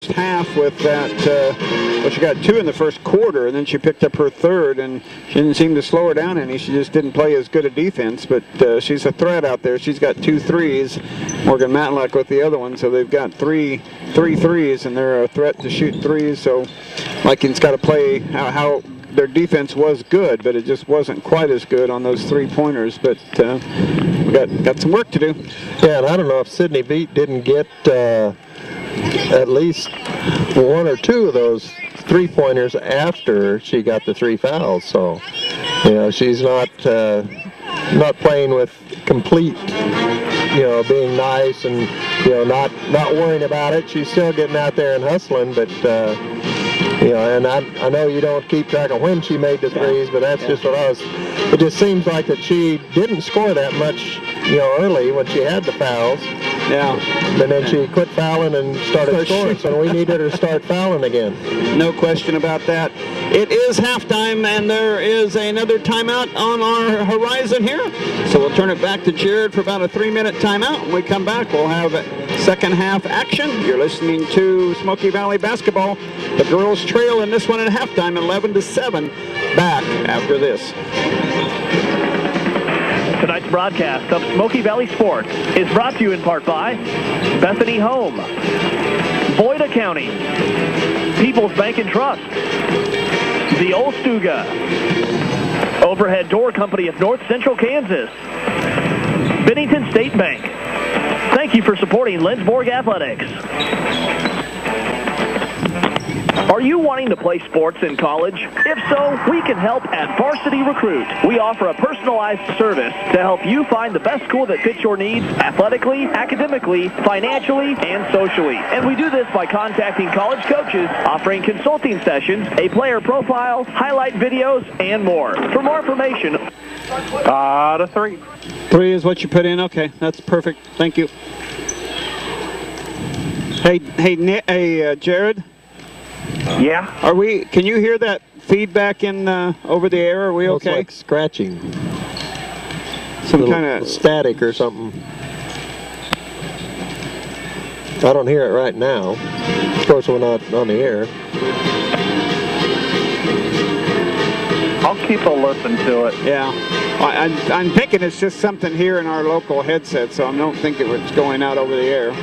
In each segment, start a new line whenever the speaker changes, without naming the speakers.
first half with that, well, she got 2 in the first quarter, and then she picked up her third, and she didn't seem to slow her down any. She just didn't play as good a defense, but she's a threat out there. She's got 2 threes. Morgan Matlock with the other one, so they've got three threes, and they're a threat to shoot threes. So Vikings got to play how their defense was good, but it just wasn't quite as good on those 3-pointers. But we got some work to do.
Yeah, and I don't know if Sydney Beat didn't get at least 1 or 2 of those 3-pointers after she got the 3 fouls. So, you know, she's not playing with complete, you know, being nice and, you know, not worrying about it. She's still getting out there and hustling, but you know, and I know you don't keep track of when she made the threes, but that's just what it just seems like that she didn't score that much, you know, early when she had the fouls.
Yeah.
And then she quit fouling and started scoring, so we needed her to start fouling again.
No question about that. It is halftime, and there is another timeout on our horizon here. So we'll turn it back to Jared for about a 3-minute timeout. When we come back, we'll have second half action. You're listening to Smoky Valley Basketball. The girls trail in this one at halftime, 11-7. Back after this.
Tonight's broadcast of Smoky Valley Sports is brought to you in part by Bethany Home, Boyd Accounting, People's Bank and Trust, The Old Stuga, Overhead Door Company of North Central Kansas, Bennington State Bank. Thank you for supporting Lindsborg Athletics. Are you wanting to play sports in college? If so, we can help at Varsity Recruit. We offer a personalized service to help you find the best school that fits your needs athletically, academically, financially, and socially. And we do this by contacting college coaches, offering consulting sessions, a player profile, highlight videos, and more. For more information,
to 3.
3 is what you put in? Okay, that's perfect. Thank you. Hey, Jared?
Yeah.
Can you hear that feedback in over the air? Are we okay?
It's like scratching.
Some kind of
static or something. I don't hear it right now. Of course, we're not on the air.
I'll keep a listen to it.
Yeah. I'm thinking it's just something here in our local headset, so I don't think it was going out over the air.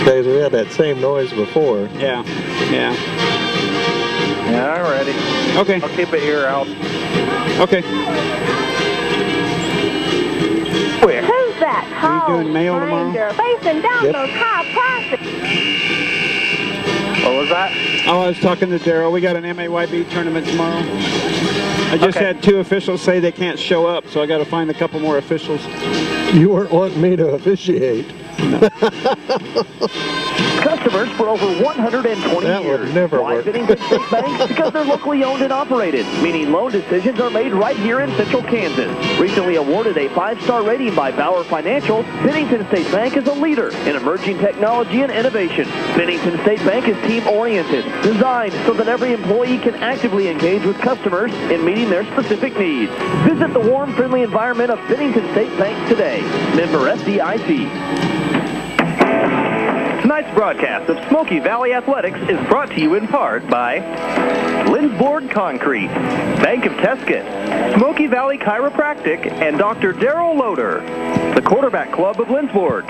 Days we had that same noise before.
Yeah.
Yeah, alrighty.
Okay.
I'll keep it ear out.
Okay.
Where?
Who's that tall
doing mail tomorrow?
stranger facing down those high prices?
What was that?
Oh, I was talking to Daryl. We got an MAYB tournament tomorrow. I just had 2 officials say they can't show up, so I got to find a couple more officials.
You weren't wanting me to officiate.
No.
customers for over 120
that
years.
Would never
Why
work.
Bennington State Bank? Because they're locally owned and operated, meaning loan decisions are made right here in Central Kansas. Recently awarded a 5-star rating by Bauer Financial, Bennington State Bank is a leader in emerging technology and innovation. Bennington State Bank is team-oriented, designed so that every employee can actively engage with customers in meeting their specific needs. Visit the warm, friendly environment of Bennington State Bank today. Member FDIC. Tonight's broadcast of Smoky Valley Athletics is brought to you in part by Lindsborg Concrete, Bank of Tesket, Smoky Valley Chiropractic, and Dr. Darrell Loader, the Quarterback Club of Lindsborg,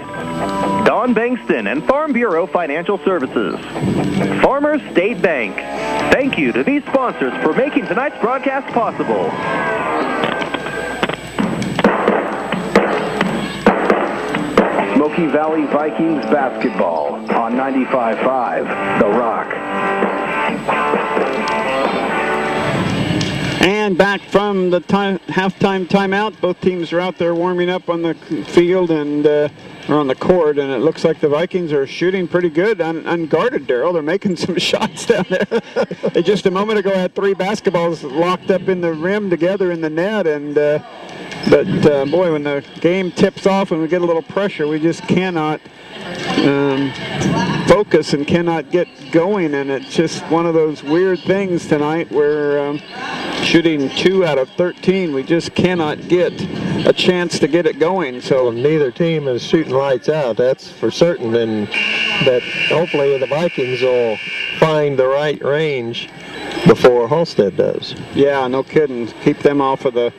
Don Bankston and Farm Bureau Financial Services, Farmers State Bank. Thank you to these sponsors for making tonight's broadcast possible. Smoky Valley Vikings basketball on 95.5 The Rock.
And back from the halftime timeout. Both teams are out there warming up on the field and or on the court, and it looks like the Vikings are shooting pretty good, unguarded, Darrell. They're making some shots down there. They just a moment ago had 3 basketballs locked up in the rim together in the net, and but boy, when the game tips off and we get a little pressure, we just cannot focus and cannot get going, and it's just one of those weird things tonight where shooting 2 out of 13. We just cannot get a chance to get it going. So
Well, neither team is shooting lights out, that's for certain, and that hopefully the Vikings will find the right range before Halstead does.
yeah, no kidding. Keep them off of that.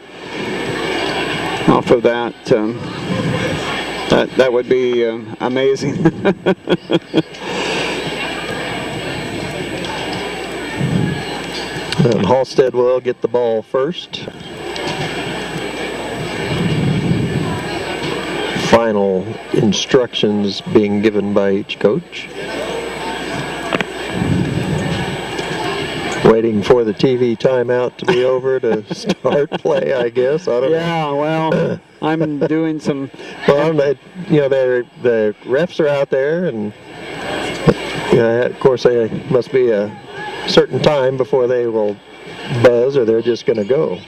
That would be amazing.
And Halstead will get the ball first. Final instructions being given by each coach. Waiting for the TV timeout to be over to start play, I guess. I don't know.
Yeah, well, I'm doing some.
Well, the refs are out there, and of course, they must be a certain time before they will buzz, or they're just going to go.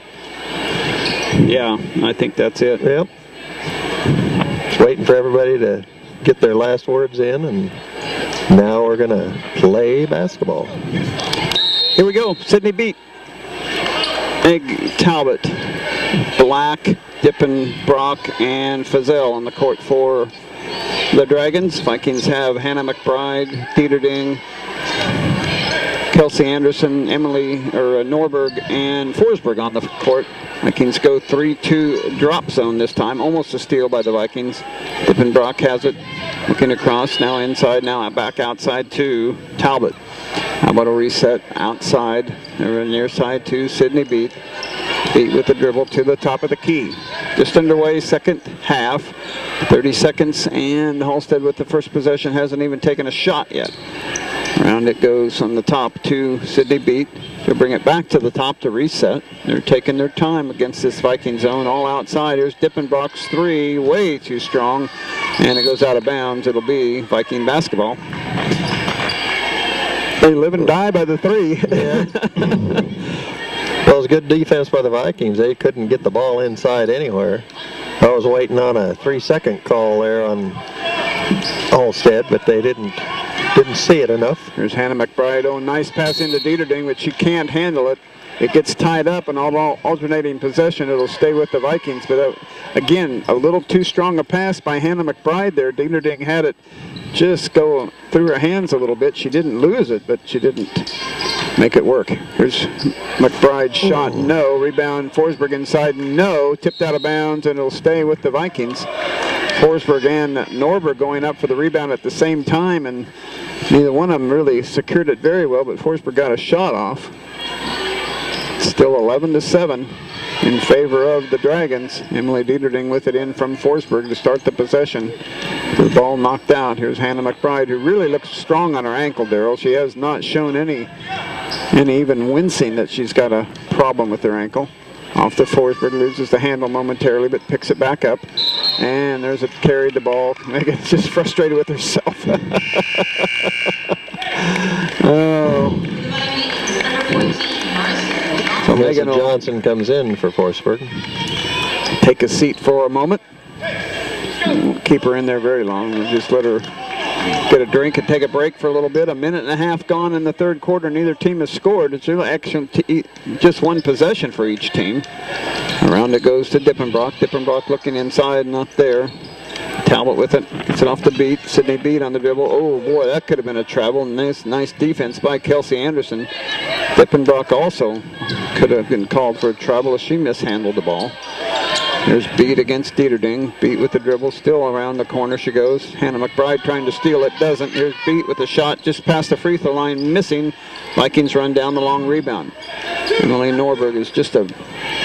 Yeah, I think that's it.
Yep. Just waiting for everybody to get their last words in, and now we're going to play basketball.
Here we go. Sydney Beat. Egg Talbot, Black, Dippenbrock, and Fazell on the court for the Dragons. Vikings have Hannah McBride, Dieterding, Kelsey Anderson, Norberg, and Forsberg on the court. Vikings go 3-2 drop zone this time. Almost a steal by the Vikings. Dippenbrock has it. Looking across, now inside, now back outside to Talbot. How about a reset outside, over near side to Sydney Beat. Beat with the dribble to the top of the key. Just underway, second half. 30 seconds, and Halstead with the first possession hasn't even taken a shot yet. Around it goes on the top to Sydney Beat. They'll bring it back to the top to reset. They're taking their time against this Viking zone. All outside. Here's Dippenbrock's three. Way too strong. And it goes out of bounds. It'll be Viking basketball. They live and die by the three.
Yeah. Well, it was good defense by the Vikings. They couldn't get the ball inside anywhere. I was waiting on a 3-second call there on Halstead, but they didn't see it enough.
There's Hannah McBride. Oh, nice pass into Dieterding, but she can't handle it. It gets tied up, and all alternating possession, it'll stay with the Vikings. But again, a little too strong a pass by Hannah McBride there. Dieterding had it just go through her hands a little bit. She didn't lose it, but she didn't make it work. Here's McBride's shot, no. Rebound, Forsberg inside, no. Tipped out of bounds, and it'll stay with the Vikings. Forsberg and Norberg going up for the rebound at the same time, and neither one of them really secured it very well, but Forsberg got a shot off. Still 11-7 in favor of the Dragons. Emily Dieterding with it in from Forsberg to start the possession. The ball knocked out. Here's Hannah McBride, who really looks strong on her ankle, Darryl. She has not shown any even wincing that she's got a problem with her ankle. Off to Forsberg, loses the handle momentarily, but picks it back up. And there's a carried the ball. Megan's just frustrated with herself. Oh. So Megan
Johnson comes in for Forsberg.
Take a seat for a moment. Won't keep her in there very long. We'll just let her get a drink and take a break for a little bit. A minute and a half gone in the third quarter. Neither team has scored. It's really actually just one possession for each team. Around it goes to Dippenbrock. Dippenbrock looking inside, not there. Talbot with it, gets it off the beat. Sydney Beat on the dribble. Oh boy, that could have been a travel. Nice defense by Kelsey Anderson. Dippenbrock also could have been called for a travel as she mishandled the ball. There's Beat against Dieterding. Beat with the dribble, still around the corner she goes. Hannah McBride trying to steal it, doesn't. Here's Beat with a shot just past the free throw line, missing. Vikings run down the long rebound. Emily Norberg is just a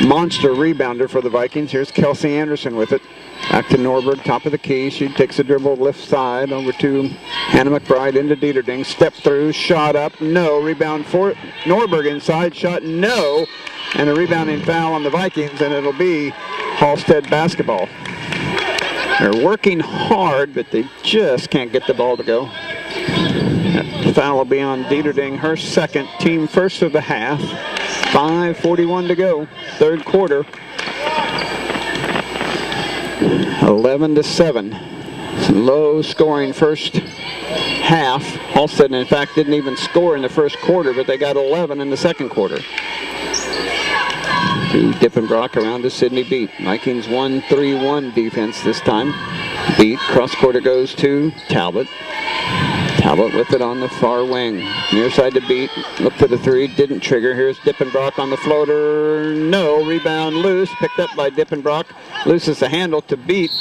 monster rebounder for the Vikings. Here's Kelsey Anderson with it. Back to Norberg, top of the key. She takes a dribble left side over to Hannah McBride into Dieterding. Step through, shot up, no. Rebound for Norberg inside, shot, no. And a rebounding foul on the Vikings, and it'll be Halstead basketball. They're working hard, but they just can't get the ball to go. That foul will be on Dieterding, her second, team first of the half. 5:41 to go, third quarter. 11-7. Low scoring first half. Halstead, in fact, didn't even score in the first quarter, but they got 11 in the second quarter. To Dippenbrock around to Sydney Beat. Vikings 1-3-1 defense this time. Beat, cross quarter goes to Talbot. Talbot with it on the far wing. Near side to Beat. Look to the three. Didn't trigger. Here's Dippenbrock on the floater. No. Rebound loose. Picked up by Dippenbrock. Loses the handle to Beat.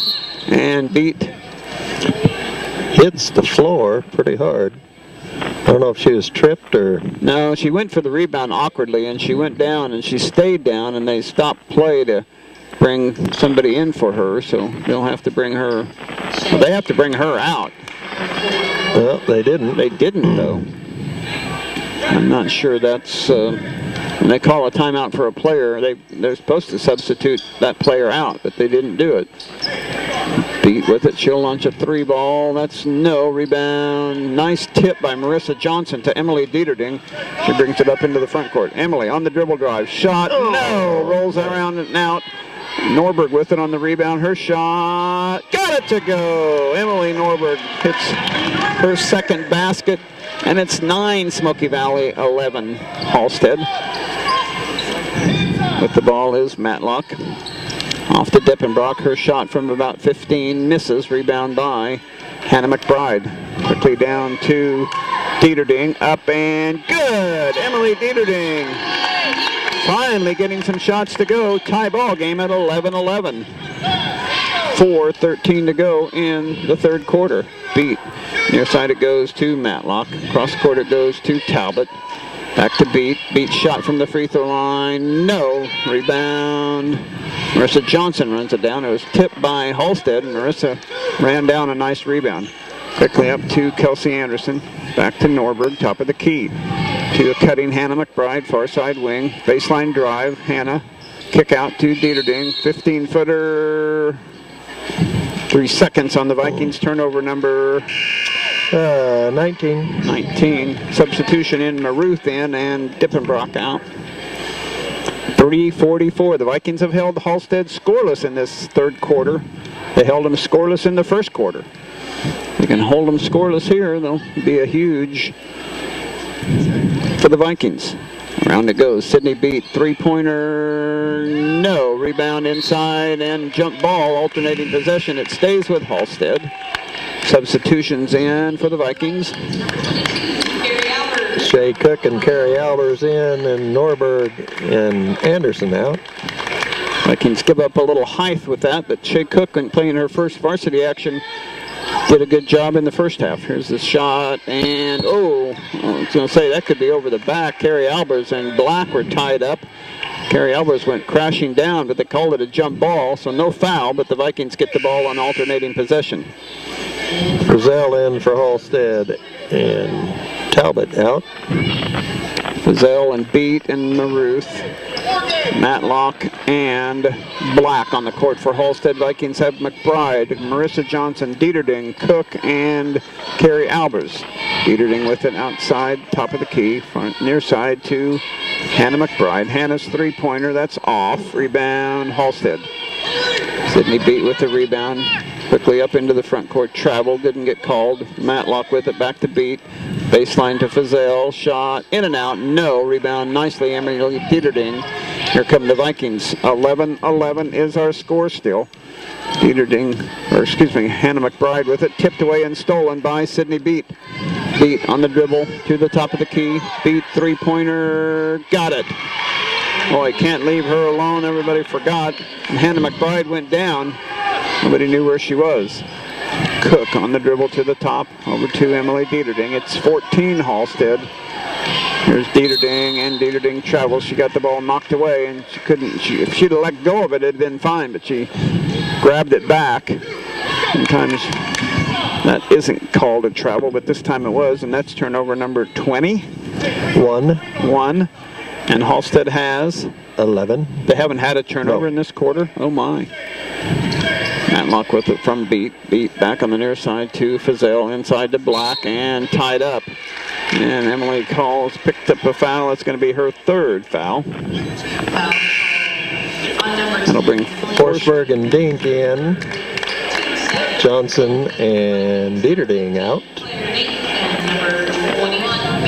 And Beat
hits the floor pretty hard. I don't know if she was tripped or...
No, she went for the rebound awkwardly, and she went down, and she stayed down, and they stopped play to bring somebody in for her, so they'll have to bring her... Well, they have to bring her out.
Well, they didn't.
They didn't, though. I'm not sure that's... when they call a timeout for a player, they're supposed to substitute that player out, but they didn't do it. Beat with it. She'll launch a three ball. That's no. Rebound. Nice tip by Marissa Johnson to Emily Dieterding. She brings it up into the front court. Emily on the dribble drive. Shot. No. Rolls around and out. Norberg with it on the rebound. Her shot. Got it to go. Emily Norberg hits her second basket. And it's 9 Smoky Valley, 11 Halstead. With the ball is Matlock. Off to Dippenbrock. Her shot from about 15 misses. Rebound by Hannah McBride. Quickly down to Dieterding. Up and good. Emily Dieterding. Finally getting some shots to go. Tie ball game at 11-11. 4:13 to go in the third quarter. Beat. Near side it goes to Matlock. Cross court it goes to Talbot. Back to Beat. Beat shot from the free throw line. No. Rebound. Marissa Johnson runs it down. It was tipped by Halstead, and Marissa ran down a nice rebound. Quickly up to Kelsey Anderson. Back to Norberg, top of the key. To a cutting Hannah McBride, far side wing. Baseline drive. Hannah. Kick out to Dieterding. 15-footer. 3 seconds on the Vikings. Turnover number 19. Substitution in Maruth in and Dippenbrock out. 3:44. The Vikings have held Halstead scoreless in this third quarter. They held them scoreless in the first quarter. They can hold them scoreless here. They'll be a huge for the Vikings. Around it goes. Sydney Beat. Three-pointer. No. Rebound inside and jump ball. Alternating possession. It stays with Halstead. Substitutions in for the Vikings.
Shea Cook and Carrie Albers in, and Norberg and Anderson out.
Vikings give up a little height with that, but Shea Cook, when playing her first varsity action, did a good job in the first half. Here's the shot, and I was going to say that could be over the back. Carrie Albers and Black were tied up. Carrie Albers went crashing down, but they called it a jump ball, so no foul, but the Vikings get the ball on alternating possession.
Frizzell in for Halstead, and Talbot out.
Frizzell and Beat and Maruth. Matlock and Black on the court for Halstead. Vikings have McBride, Marissa Johnson, Dieterding, Cook, and Carrie Albers. Dieterding with it outside, top of the key, front near side to Hannah McBride. Hannah's three-pointer, that's off. Rebound, Halstead. Sydney Beat with the rebound. Quickly up into the front court, travel, didn't get called. Matlock with it, back to Beat. Baseline to Frizzell, shot, in and out, no. Rebound nicely, Emily Dieterding. Here come the Vikings. 11-11 is our score still. Hannah McBride with it, tipped away and stolen by Sydney Beat. Beat on the dribble to the top of the key. Beat three-pointer, got it. Boy, can't leave her alone, everybody forgot. And Hannah McBride went down. Nobody knew where she was. Cook on the dribble to the top, over to Emily Dieterding. It's 14 Halstead. Here's Dieterding, and Dieterding travels. She got the ball knocked away, and she couldn't. If she'd have let go of it, it'd been fine. But she grabbed it back. Sometimes that isn't called a travel, but this time it was, and that's turnover number 20. One. And Halstead has
11.
They haven't had a turnover in this quarter. Oh my. Matlock with it from Beat. Beat back on the near side to Frizzell, inside to Black, and tied up. And Emily picked up a foul. It's going to be her third foul. That'll bring
Forsberg and Dink in. Johnson and Dieterding out.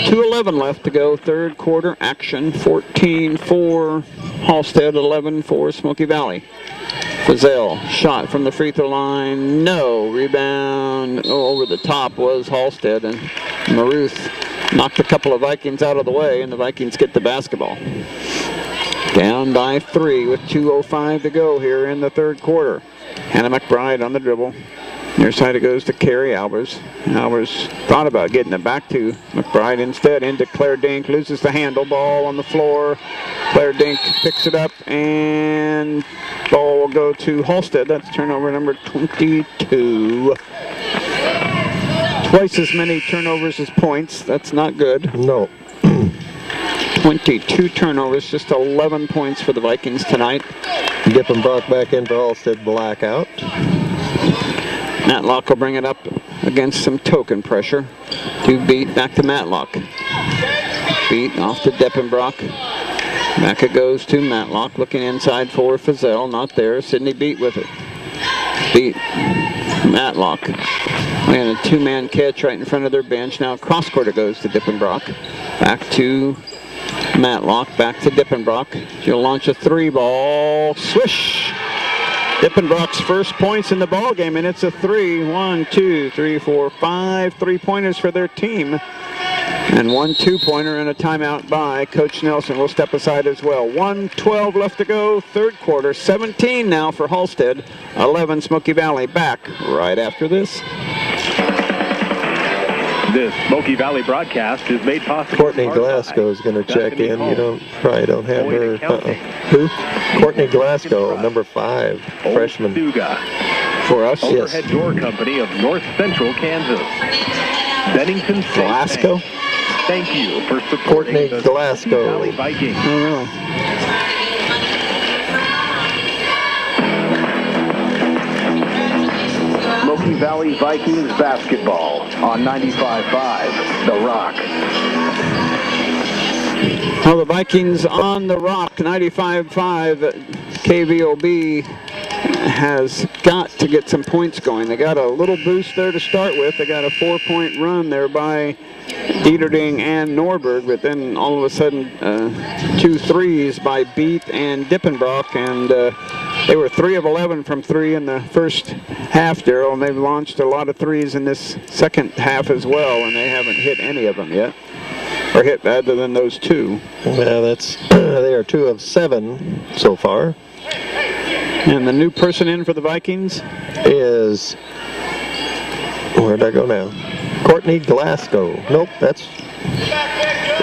2:11 left to go, third quarter action. 14-4 Halstead, 11 for Smoky Valley. Fazell, shot from the free throw line, no. Rebound over the top was Halstead, and Maruth knocked a couple of Vikings out of the way, and the Vikings get the basketball. Down by 3 with 2:05 to go here in the third quarter. Hannah McBride on the dribble. Near side it goes to Carrie Albers. Albers thought about getting it back to McBride. Instead, into Claire Dink. Loses the handle. Ball on the floor. Claire Dink picks it up, and ball will go to Halstead. That's turnover number 22. Twice as many turnovers as points. That's not good.
No.
22 turnovers, just 11 points for the Vikings tonight.
Dippenbrock back in for Halstead blackout.
Matlock will bring it up against some token pressure. To Beat, back to Matlock. Beat off to Dippenbrock. Back it goes to Matlock, looking inside for Fazell, not there. Sydney Beat with it. Beat, Matlock. And a two-man catch right in front of their bench. Now cross court it goes to Dippenbrock. Back to Matlock, back to Dippenbrock. She'll launch a three ball. Swish! Dippenbrock's first points in the ball game, and it's a 3. 1, 2, 3, 4, 5 3-pointers for their team. And 1 2-pointer and a timeout by Coach Nelson. Will step aside as well. 1:12 left to go, third quarter. 17 now for Halstead. 11 Smoky Valley. Back right after this.
This Smoky Valley broadcast is made possible.
Courtney Glasgow is going to check in. You probably don't have her. Who? Courtney Glasgow, number 5, freshman.
For us,
Overhead
yes.
Door Company of North Central Kansas. Bennington State
Glasgow?
Bank. Thank you for supporting
Courtney
the
Glasgow.
Valley Vikings.
Oh, really?
Smoky Valley Vikings basketball on 95.5 The Rock.
Well, the Vikings on the Rock, 95.5. KVOB has got to get some points going. They got a little boost there to start with. They got a 4-point run there by Dieterding and Norberg, but then all of a sudden 2 threes by Beat and Dippenbrock, and they were 3 of 11 from 3 in the first half, Daryl, and they've launched a lot of threes in this second half as well, and they haven't hit any of them yet, or hit other than those 2.
Yeah, that's they are 2 of 7 so far.
And the new person in for the Vikings
is, where'd I go now? Courtney Glasgow. Nope, that's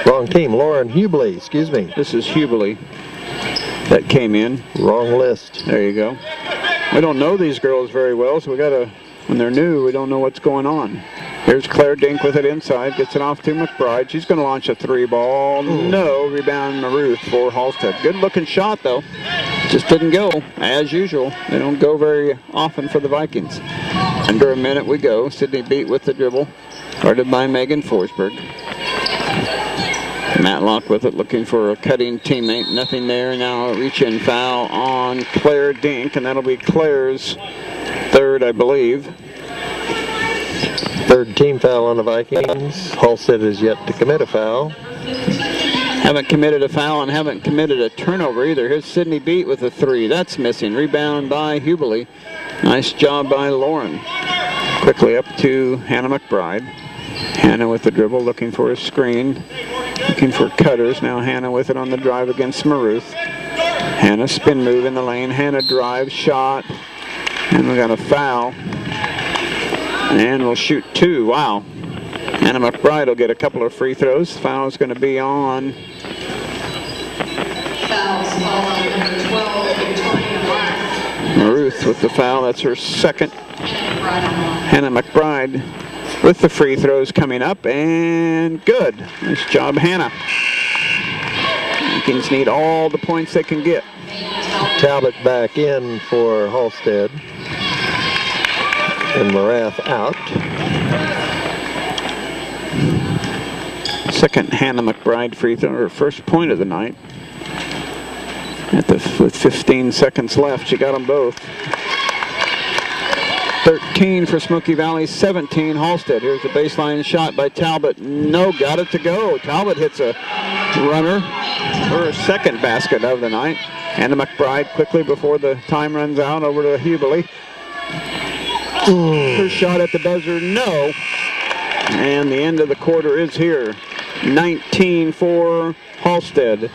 wrong team. Lauren Hubley, excuse me.
This is Hubley that came in.
Wrong list.
There you go. We don't know these girls very well, so we gotta, when they're new, we don't know what's going on. Here's Claire Dink with it inside, gets it off to McBride. She's gonna launch a 3 ball. No, rebound Maruth for Halstead. Good looking shot though. Just didn't go, as usual. They don't go very often for the Vikings. Under a minute we go. Sydney Beat with the dribble, guarded by Megan Forsberg. Matlock with it, looking for a cutting teammate. Nothing there. Now a reach-in foul on Claire Dink, and that'll be Claire's third, I believe.
Third team foul on the Vikings. Halstead is yet to commit a foul.
Haven't committed a foul and haven't committed a turnover either. Here's Sydney Beat with a 3. That's missing. Rebound by Hubley. Nice job by Lauren. Quickly up to Hannah McBride. Hannah with the dribble, looking for a screen. Looking for cutters. Now Hannah with it on the drive against Maruth. Hannah spin move in the lane. Hannah drive, shot. And we got a foul. And we'll shoot 2. Wow. Hannah McBride will get a couple of free throws. Foul is going to be on Maruth with the foul. That's her second. Hannah McBride with the free throws coming up, and good. Nice job, Hannah. Vikings need all the points they can get.
Talbot back in for Halstead. And Morath out.
Second Hannah McBride free throw, her first point of the night. With 15 seconds left, she got them both. 13 for Smoky Valley, 17 Halstead. Here's the baseline shot by Talbot. No, got it to go. Talbot hits a runner. her second basket of the night. Hannah McBride quickly before the time runs out over to Hubely. Her shot at the buzzer, no. And the end of the quarter is here. 19 for Halstead,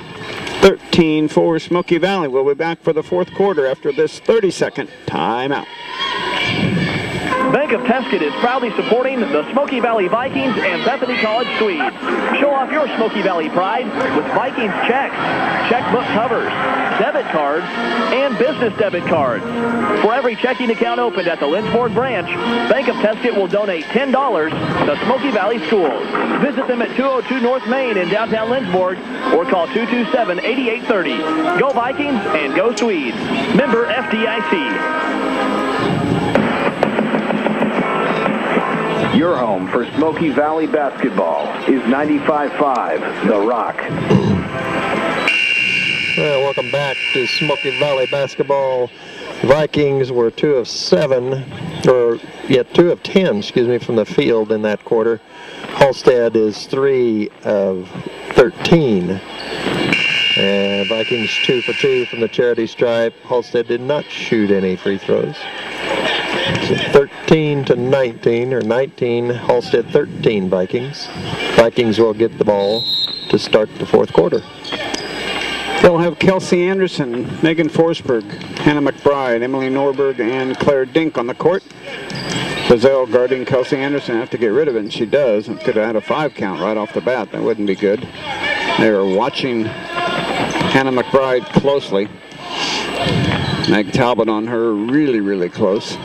13 for Smoky Valley. We'll be back for the fourth quarter after this 30-second timeout.
Bank of Tesket is proudly supporting the Smoky Valley Vikings and Bethany College Swedes. Show off your Smoky Valley pride with Vikings checks, checkbook covers, debit cards, and business debit cards. For every checking account opened at the Lynchburg branch, Bank of Tesket will donate $10 to Smoky Valley Schools. Visit them at 202 North Main in downtown Lynchburg or call 227-8830. Go Vikings and go Swedes. Member FDIC.
Your home for Smoky Valley basketball is 95.5 The Rock.
Well, welcome back to Smoky Valley basketball. Vikings were 2 of 10, from the field in that quarter. Halstead is 3 of 13. And Vikings 2 for 2 from the charity stripe. Halstead did not shoot any free throws. 13-19, or 19, Halstead 13 Vikings. Vikings will get the ball to start the fourth quarter.
They'll have Kelsey Anderson, Megan Forsberg, Hannah McBride, Emily Norberg, and Claire Dink on the court. Fazell guarding Kelsey Anderson. Have to get rid of it, and she does. Could have had a 5 count right off the bat. That wouldn't be good. They are watching Hannah McBride closely. Meg Talbot on her really, really close,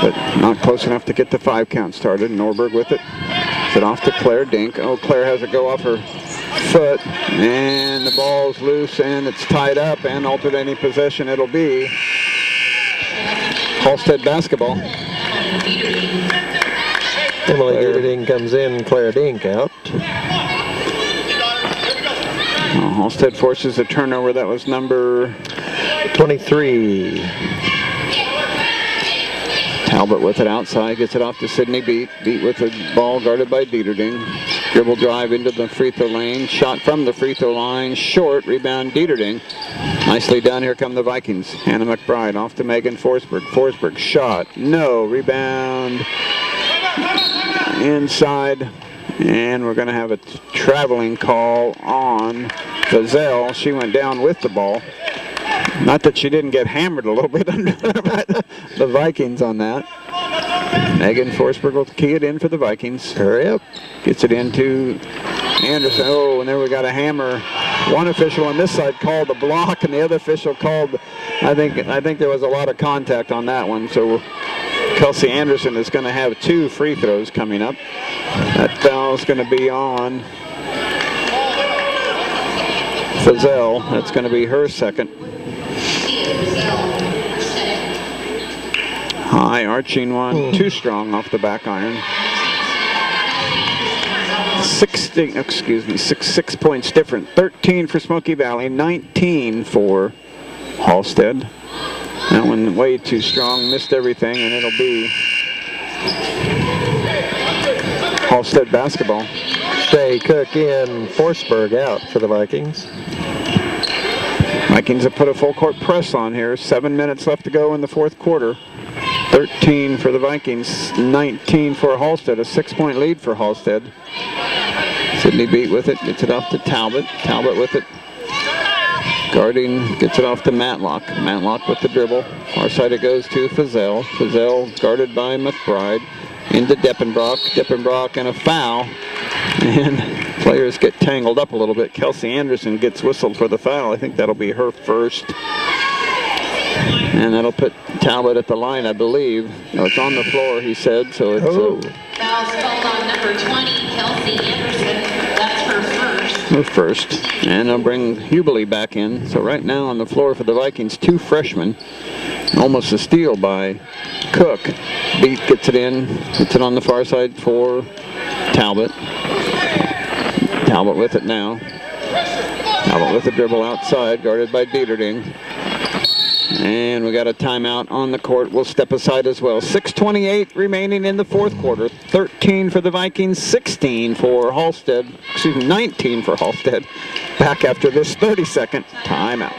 but not close enough to get the 5 count started. Norberg with it. It's off to Claire Dink. Oh, Claire has it go off her foot, and the ball's loose, and it's tied up, and alternating possession it'll be. Halstead basketball.
Emily Dink comes in, Claire Dink out.
Halstead forces a turnover. That was number
23.
Talbot with it outside, gets it off to Sydney Beat. Beat with the ball guarded by Dieterding. Dribble drive into the free throw lane. Shot from the free throw line, short. Rebound Dieterding. Nicely done. Here come the Vikings. Hannah McBride off to Megan Forsberg. Forsberg shot, no. Rebound inside. And we're going to have a traveling call on Fazell. She went down with the ball. Not that she didn't get hammered a little bit under the Vikings on that. Megan Forsberg will key it in for the Vikings.
Hurry up.
Gets it into Anderson. Oh, and there we got a hammer. One official on this side called a block, and the other official called, I think there was a lot of contact on that one. So Kelsey Anderson is going to have 2 free throws coming up. That foul is going to be on Fazell. That's going to be her second. High arching one, too strong off the back iron. 6 points different. 13 for Smoky Valley, 19 for Halstead. That one way too strong, missed everything, and it'll be Halstead basketball.
Shay Cook in, Forsberg out for the Vikings.
Vikings have put a full court press on here. 7 minutes left to go in the fourth quarter. 13 for the Vikings, 19 for Halstead. A 6-point lead for Halstead. Sydney Beat with it, gets it off to Talbot. Talbot with it. Guarding, gets it off to Matlock. Matlock with the dribble. Far side it goes to Fazell. Fazell guarded by McBride. Into Deppenbrock. Deppenbrock and a foul. And players get tangled up a little bit. Kelsey Anderson gets whistled for the foul. I think that'll be her first. And that'll put Talbot at the line, I believe. No, it's on the floor, he said, so it's...
Foul's called on number 20, Kelsey Anderson. That's her first.
Her first. And they'll bring Hubely back in. So right now on the floor for the Vikings, 2 freshmen. Almost a steal by Cook. Beat gets it in. Gets it on the far side for Talbot. Talbot with it now. Talbot with the dribble outside, guarded by Dieterding. And we got a timeout on the court. We'll step aside as well. 6:28 remaining in the fourth quarter. 13 for the Vikings, 16 for Halstead. Excuse me, 19 for Halstead. Back after this 30-second timeout.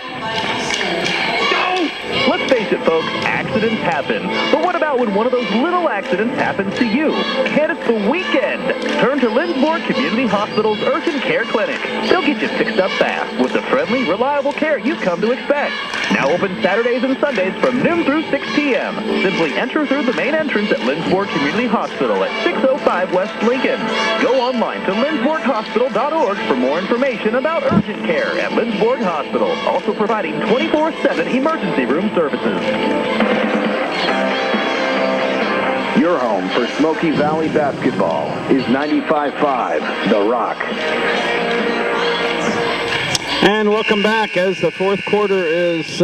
Let's face it, folks, accidents happen. But what about when one of those little accidents happens to you? And it's the weekend. Turn to Lindsborg Community Hospital's Urgent Care Clinic. They'll get you fixed up fast with the friendly, reliable care you've come to expect. Now open Saturdays and Sundays from noon through 6 p.m. Simply enter through the main entrance at Lindsborg Community Hospital at 605 West Lincoln. Go online to lindsborghospital.org for more information about urgent care at Lindsborg Hospital. Also providing 24/7 emergency room services.
Your home for Smoky Valley basketball is 95.5 The Rock.
And welcome back as the fourth quarter is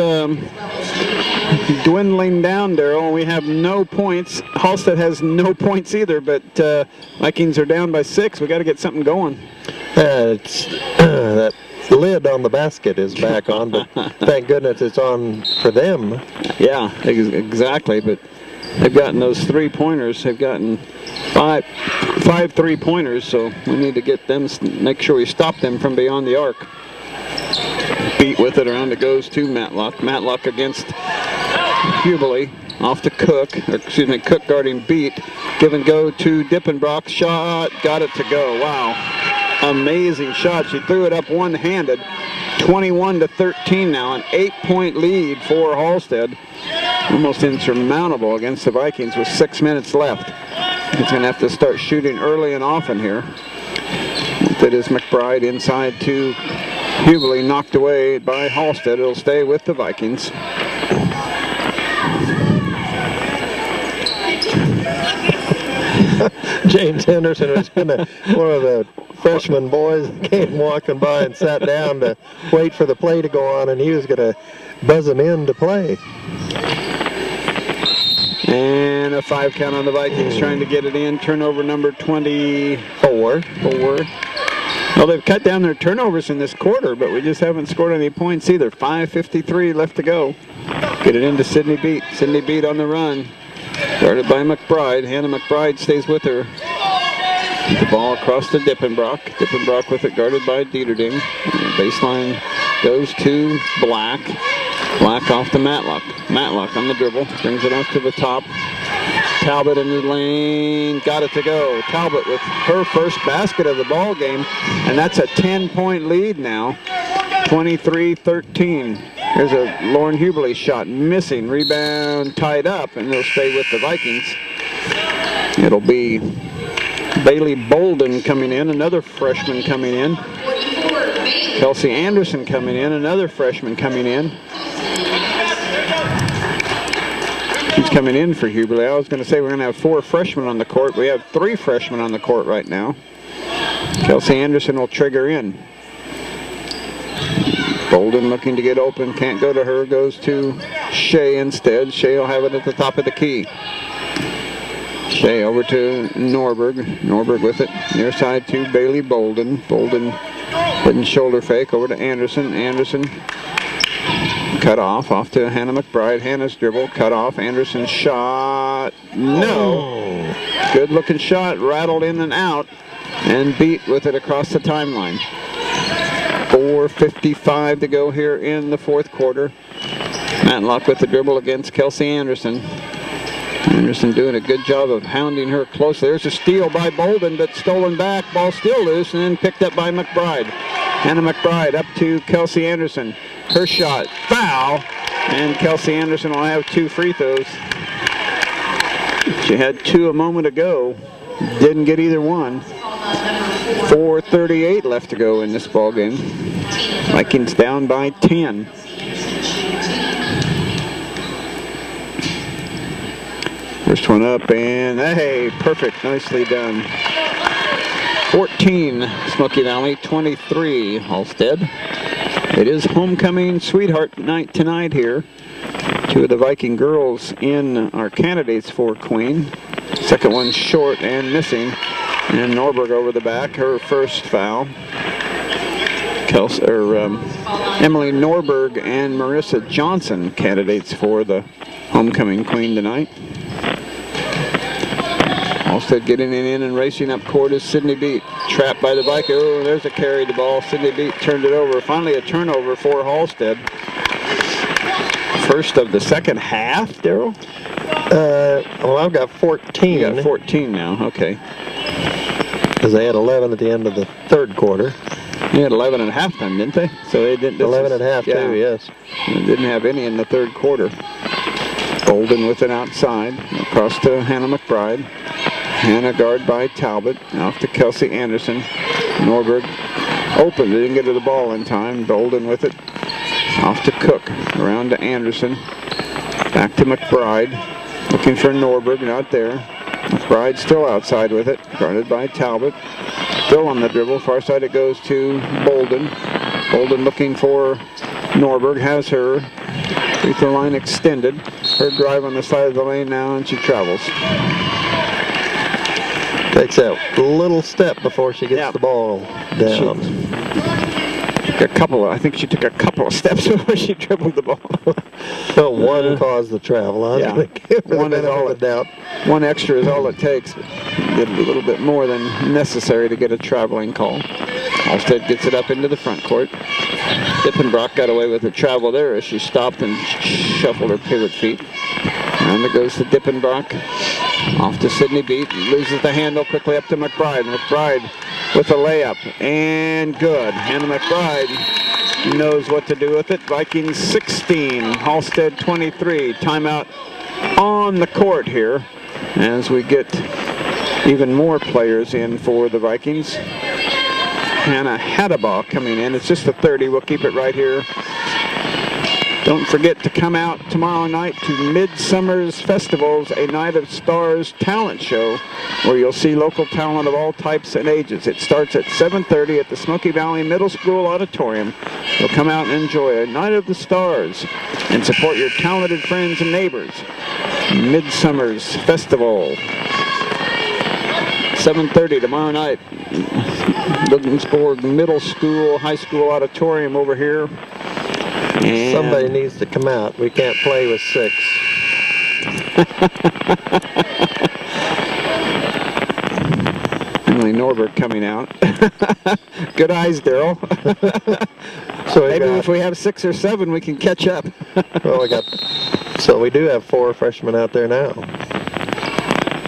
dwindling down, Darryl. We have no points. Halstead has no points either, but Vikings are down by 6. We got to get something going.
It's that lid on the basket is back on, but thank goodness it's on for them.
Yeah, exactly. But they've gotten those 3-pointers. They've gotten five 3-pointers, so we need to get them, make sure we stop them from beyond the arc. Beat with it, around it goes to Matlock. Matlock against Hubely, off to Cook, Cook guarding Beat. Give and go to Dippenbrock, shot, got it to go. Wow, amazing shot. She threw it up one-handed. 21-13 now, an 8-point lead for Halstead. Almost insurmountable against the Vikings with 6 minutes left. It's going to have to start shooting early and often here. That is McBride inside to Hubely, knocked away by Halstead. It'll stay with the Vikings.
James Henderson was one of the freshman boys that came walking by and sat down to wait for the play to go on, and he was going to buzz him in to play.
And a 5 count on the Vikings trying to get it in. Turnover number 24. Well, they've cut down their turnovers in this quarter, but we just haven't scored any points either. 5:53 left to go. Get it into Sydney Beat. Sydney Beat on the run. Guarded by McBride. Hannah McBride stays with her. The ball across to Dippenbrock. Dippenbrock with it, guarded by Dieterding. Baseline goes to Black. Black off to Matlock. Matlock on the dribble. Brings it off to the top. Talbot in the lane. Got it to go. Talbot with her first basket of the ball game. And that's a 10-point lead now. 23-13. There's a Lauren Hubely shot missing. Rebound tied up, and they'll stay with the Vikings. It'll be Bailey Bolden coming in, another freshman coming in. Kelsey Anderson coming in, another freshman coming in. She's coming in for Hubely. I was going to say we're going to have 4 freshmen on the court. We have 3 freshmen on the court right now. Kelsey Anderson will trigger in. Bolden looking to get open, can't go to her, goes to Shea instead. Shea will have it at the top of the key. Shea over to Norberg. Norberg with it, near side to Bailey Bolden. Bolden hitting shoulder fake over to Anderson. Anderson cut off to Hannah McBride. Hannah's dribble, cut off. Anderson's shot, no. Good looking shot, rattled in and out, and Beat with it across the timeline. 4:55 to go here in the fourth quarter. Matlock with the dribble against Kelsey Anderson. Anderson doing a good job of hounding her close. There's a steal by Bolden, but stolen back. Ball still loose, and then picked up by McBride. Hannah McBride up to Kelsey Anderson. Her shot, foul, and Kelsey Anderson will have 2 free throws. She had 2 a moment ago. Didn't get either one. 4:38 left to go in this ball game. Vikings down by 10. First one up, and hey, perfect, nicely done. 14 Smoky Valley, 23 Halstead. It is homecoming sweetheart night tonight here. 2 of the Viking girls in our candidates for Queen. Second one short and missing. And Norberg over the back, her first foul. Emily Norberg and Marissa Johnson, candidates for the homecoming queen tonight. Halstead getting it in and racing up court is Sydney Beat. Trapped by the bike. Oh, there's a carry the ball. Sydney Beat turned it over. Finally a turnover for Halstead. First of the second half, Daryl?
Well, I've got 14.
You got 14 now, okay.
Because they had 11 at the end of the third quarter.
They had 11 at halftime, didn't they? So they didn't.
11 at half, too, yes.
They didn't have any in the third quarter. Bolden with it outside. Across to Hannah McBride. Hannah guard by Talbot. Off to Kelsey Anderson. Norberg open. They didn't get to the ball in time. Bolden with it. Off to Cook. Around to Anderson. Back to McBride. Looking for Norberg. Not there. McBride still outside with it. Guarded by Talbot. Still on the dribble. Far side it goes to Bolden. Bolden looking for Norberg. Has her. Free throw line extended. Her drive on the side of the lane now, and she travels.
Takes that little step before she gets the ball down.
I think she took a couple of steps before she dribbled the ball.
So one caused the travel.
One extra is all it takes. Did a little bit more than necessary to get a traveling call. Halstead gets it up into the front court. Dippenbrock got away with the travel there as she stopped and shuffled her pivot feet. And it goes to Dippenbrock. Off to Sydney Beat. Loses the handle quickly up to McBride. McBride with a layup. And good. Hannah McBride knows what to do with it. Vikings 16. Halstead 23. Timeout on the court here as we get even more players in for the Vikings. Hannah Hadabaugh coming in. It's just a 30. We'll keep it right here. Don't forget to come out tomorrow night to Midsummer's Festivals, a Night of Stars talent show where you'll see local talent of all types and ages. It starts at 7:30 at the Smoky Valley Middle School Auditorium. You'll come out and enjoy a Night of the Stars and support your talented friends and neighbors. Midsummer's Festival. 7:30 tomorrow night. Logansport Middle School, High School Auditorium over here. And
somebody needs to come out. We can't play with 6.
Emily Norberg coming out. Good eyes, Daryl.
So
maybe if we have 6 or 7, we can catch up.
Well, we do have 4 freshmen out there now.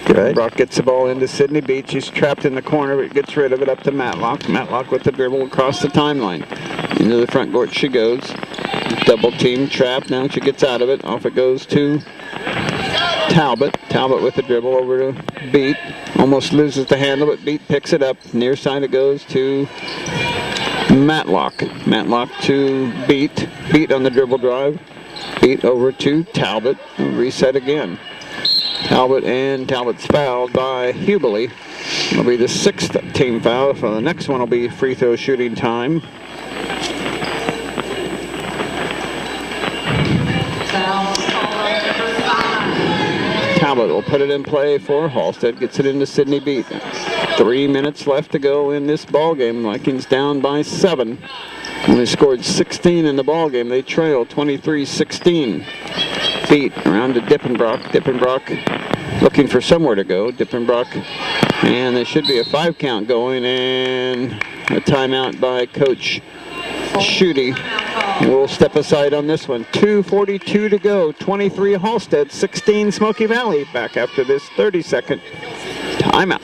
Right.
Brock gets the ball into Sydney Beat. She's trapped in the corner, but gets rid of it up to Matlock. Matlock with the dribble across the timeline. Into the front court she goes. Double team trap. Now she gets out of it. Off it goes to Talbot. Talbot with the dribble over to Beat. Almost loses the handle, but Beat picks it up. Near side it goes to Matlock. Matlock to Beat. Beat on the dribble drive. Beat over to Talbot. Reset again. Talbot's fouled by Hubley. It'll be the 6th team foul. So the next one will be free throw shooting time. Talbot will put it in play for Halstead. Gets it into Sydney Beat. 3 minutes left to go in this ball game. Vikings down by 7. Only scored 16 in the ball game. They trail 23-16. Beat around to Dippenbrock. Dippenbrock looking for somewhere to go. Dippenbrock, and there should be a 5 count going, and a timeout by Coach Schutte. We'll step aside on this one. 2:42 to go. 23 Halstead, 16 Smoky Valley. Back after this 30-second timeout.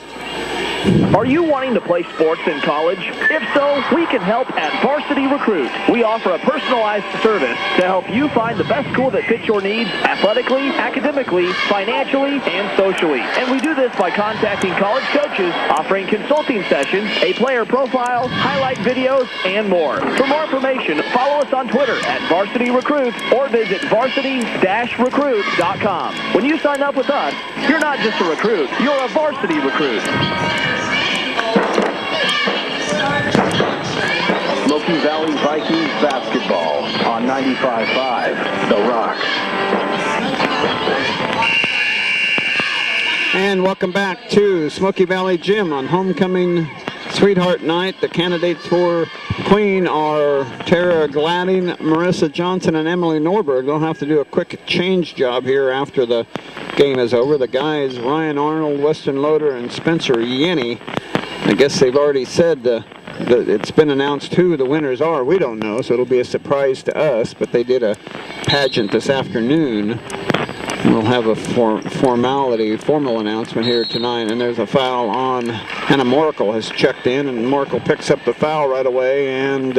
Are you wanting to play sports in college? If so, we can help at Varsity Recruit. We offer a personalized service to help you find the best school that fits your needs athletically, academically, financially, and socially. And we do this by contacting college coaches, offering consulting sessions, a player profile, highlight videos, and more. For more information, follow us on Twitter at Varsity Recruit or visit varsity-recruit.com. When you sign up with us, you're not just a recruit, you're a varsity recruit.
Smoky Valley Vikings basketball on 95.5 The Rock.
And welcome back to Smoky Valley Gym on homecoming Sweetheart Night. The candidates for Queen are Tara Gladding, Marissa Johnson, and Emily Norberg. They'll have to do a quick change job here after the game is over. The guys, Ryan Arnold, Weston Loader, and Spencer Yenny. I guess they've already said it's been announced who the winners are. We don't know, so it'll be a surprise to us, but they did a pageant this afternoon. We'll have a formal announcement here tonight, and there's a foul on Hannah Morkel has checked in, and Morkel picks up the foul right away, and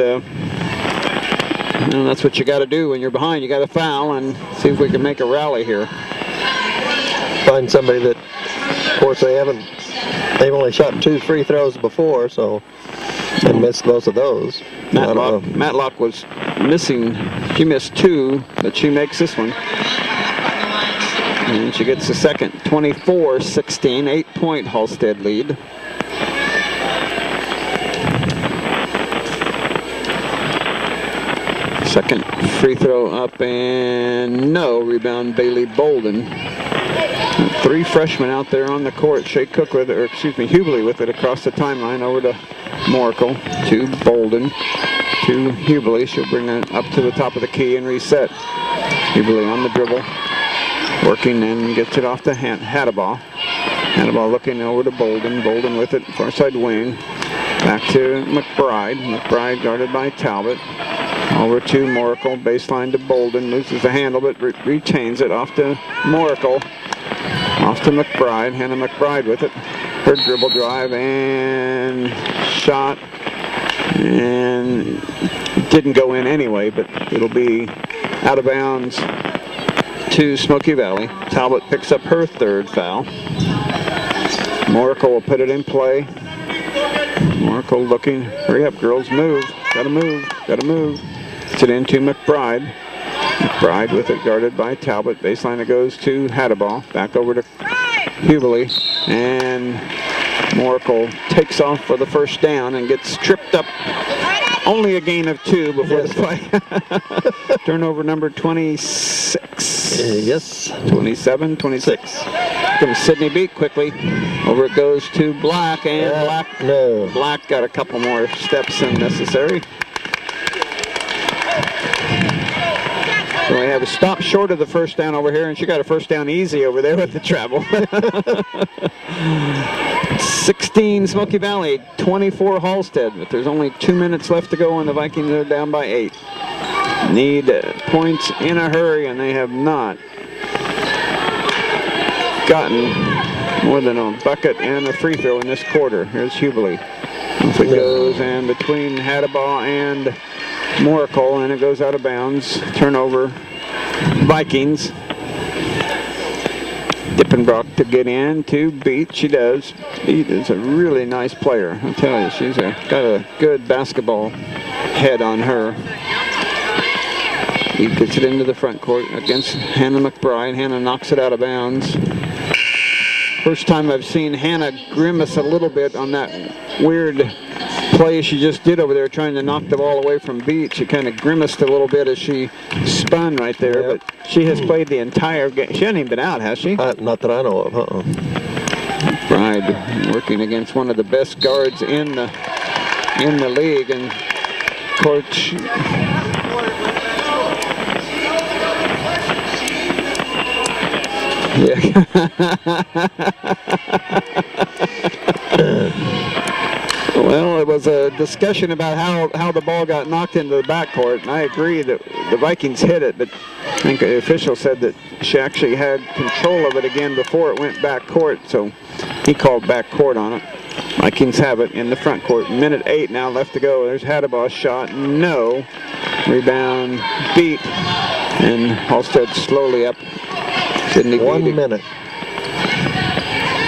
that's what you got to do when you're behind. You got to foul and see if we can make a rally here.
Find somebody that, of course, they've only shot 2 free throws before, so they missed both of those.
Matlock was missing. She missed 2, but she makes this one. And she gets the second, 24-16, 8-point Halstead lead. Second free throw up and no. Rebound Bailey Bolden. 3 freshmen out there on the court. Shea Cook with it, or excuse me, Hubley with it across the timeline over to Morkel, to Bolden, to Hubley. She'll bring it up to the top of the key and reset. Hubley on the dribble. Working and gets it off to Hadabah. Hadabah looking over to Bolden. Bolden with it, far side wing. Back to McBride. McBride guarded by Talbot. Over to Morkel. Baseline to Bolden. Loses the handle but retains it. Off to Morkel. Off to McBride. Hannah McBride with it. Her dribble drive and shot. And didn't go in anyway, but it'll be out of bounds to Smoky Valley. Talbot picks up her 3rd foul. Morkel will put it in play. Morkel looking. Hurry up, girls. Move. Gotta move. Gotta move. Gets it into McBride. McBride with it guarded by Talbot. Baseline it goes to Hadabah. Back over to Hubley. And Morkel takes off for the first down and gets tripped up. Only a gain of 2 before the play. Turnover number 26.
Yes.
27, 26. Comes Sydney Beat quickly. Over it goes to Black, and Black got a couple more steps than necessary. So we have a stop short of the first down over here, and she got a first down easy over there with the travel. 16 Smoky Valley, 24 Halstead, but there's only 2 minutes left to go, and the Vikings are down by 8. Need points in a hurry, and they have not gotten more than a bucket and a free throw in this quarter. Here's Hubley. Off it goes, and between Hadabah and Morkel, and it goes out of bounds. Turnover, Vikings. Dippenbrock to get in to Beat. She does. Beat is a really nice player. I'll tell you, she's got a good basketball head on her. He gets it into the front court against Hannah McBride. Hannah knocks it out of bounds. First time I've seen Hannah grimace a little bit on that weird play she just did over there trying to knock the ball away from Beat. She kind of grimaced a little bit as she spun right there, but she has played the entire game. She hasn't even been out, has she?
Not that I know of.
McBride working against one of the best guards in the league, and coach. Yeah. Well, it was a discussion about how the ball got knocked into the backcourt, and I agree that the Vikings hit it, but I think the official said that she actually had control of it again before it went backcourt, so he called backcourt on it. Vikings have it in the front court. Minute 8 now left to go. There's Hadabah's shot. No. Rebound Beat, and Halstead slowly up. Sydney
1 minute.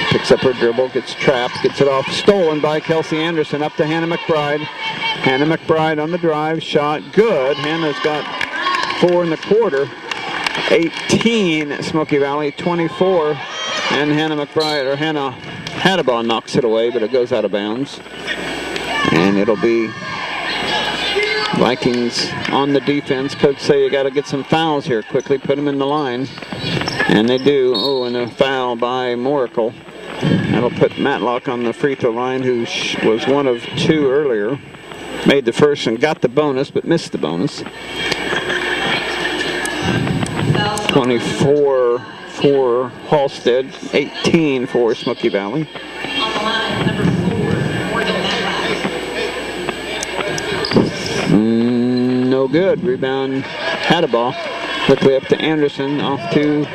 Picks up her dribble, gets trapped, gets it off, stolen by Kelsey Anderson, up to Hannah McBride. Hannah McBride on the drive, shot, good. Hannah's got 4 in the quarter. 18 Smoky Valley, 24, and Hannah Hadabah knocks it away, but it goes out of bounds. And it'll be Vikings on the defense. Coach say you got to get some fouls here quickly, put them in the line. And they do. Oh, and a foul by Morkel. That'll put Matlock on the free throw line, who was 1 of 2 earlier. Made the first and got the bonus, but missed the bonus. 24 for Halstead, 18 for Smoky Valley.
On the line, number 4, Morgan Matlock.
No good. Rebound, had a ball. Quickly up to Anderson, off to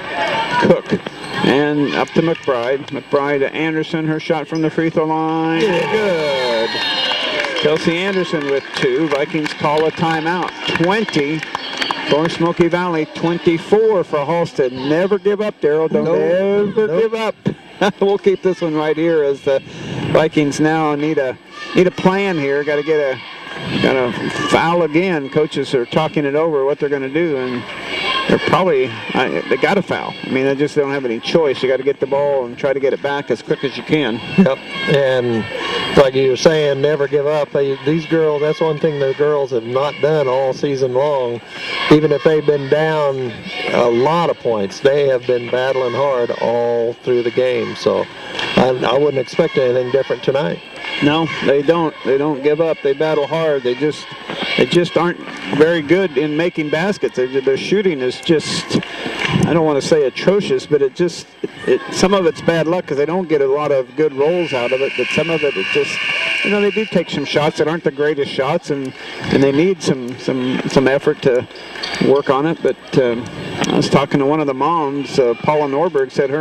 Cook. And up to McBride. McBride to Anderson. Her shot from the free throw line. Good. Kelsey Anderson with 2. Vikings call a timeout. 20 for Smoky Valley. 24 for Halstead. Never give up, Darryl. Don't ever give up. We'll keep this one right here as the Vikings now need a plan here. Got to foul again. Coaches are talking it over what they're going to do, and they're probably they got to foul. I mean, they just don't have any choice. You got to get the ball and try to get it back as quick as you can.
Yep. And like you were saying, never give up. These girls, that's one thing the girls have not done all season long. Even if they've been down a lot of points, they have been battling hard all through the game. So I wouldn't expect anything different tonight.
No, they don't. They don't give up. They battle hard. They just aren't very good in making baskets. Their shooting is just, I don't want to say atrocious, but some of it's bad luck because they don't get a lot of good rolls out of it. But some of it just, they do take some shots that aren't the greatest shots, and they need some effort to work on it. But I was talking to one of the moms, Paula Norberg, said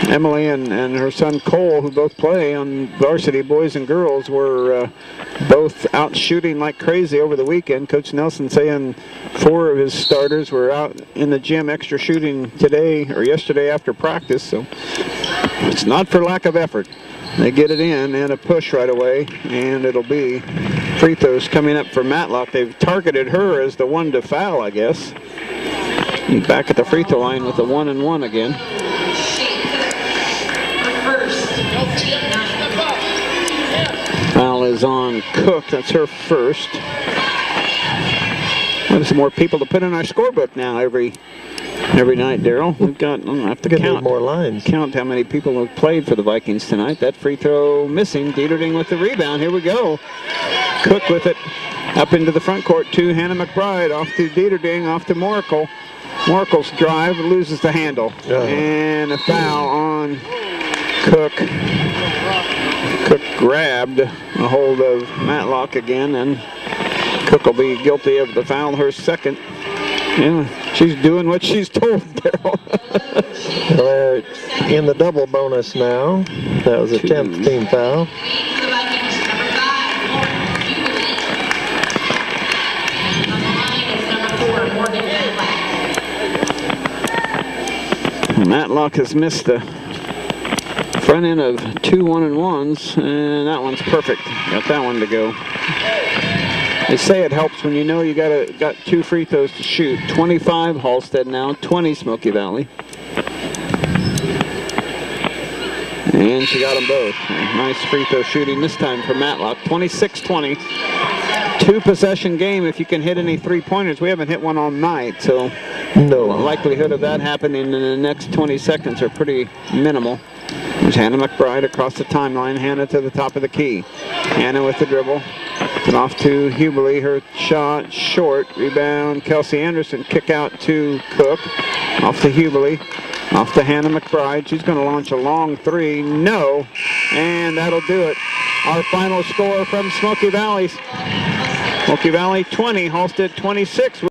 Emily and her son Cole, who both play on varsity, boys and girls, were both out shooting like crazy over the weekend. Coach Nelson saying 4 of his starters were out in the gym extra shooting today or yesterday after practice. So it's not for lack of effort. They get it in and a push right away, and it'll be free throws coming up for Matlock. They've targeted her as the one to foul, I guess. Back at the free throw line with a 1-and-1 again. Foul is on Cook. That's her first. There's some more people to put in our scorebook now every night, Darryl. We've got, I have to count
more lines.
Count how many people have played for the Vikings tonight. That free throw missing. Dieterding with the rebound. Here we go. Cook with it up into the front court to Hannah McBride. Off to Dieterding. Off to Moracle. Moracle's drive loses the handle. And a foul on Cook. Cook grabbed a hold of Matlock again, and Cook will be guilty of the foul, her second. Yeah, she's doing what she's told, Darryl.
They're in the double bonus now. That was a 10th team foul.
Matlock has missed the front end of 2 1-and-1s, and that one's perfect. Got that one to go. They say it helps when you know you got 2 free throws to shoot. 25 Halstead now, 20 Smoky Valley. And she got them both. Nice free throw shooting this time for Matlock. 26-20. 2-possession game if you can hit any 3-pointers. We haven't hit one all night, so the likelihood of that happening in the next 20 seconds are pretty minimal. There's Hannah McBride across the timeline. Hannah to the top of the key. Hannah with the dribble. And off to Hubley. Her shot short. Rebound. Kelsey Anderson. Kick out to Cook. Off to Hubley. Off to Hannah McBride. She's going to launch a long 3. No. And that'll do it. Our final score from Smoky Valley. Smoky Valley 20. Halstead 26.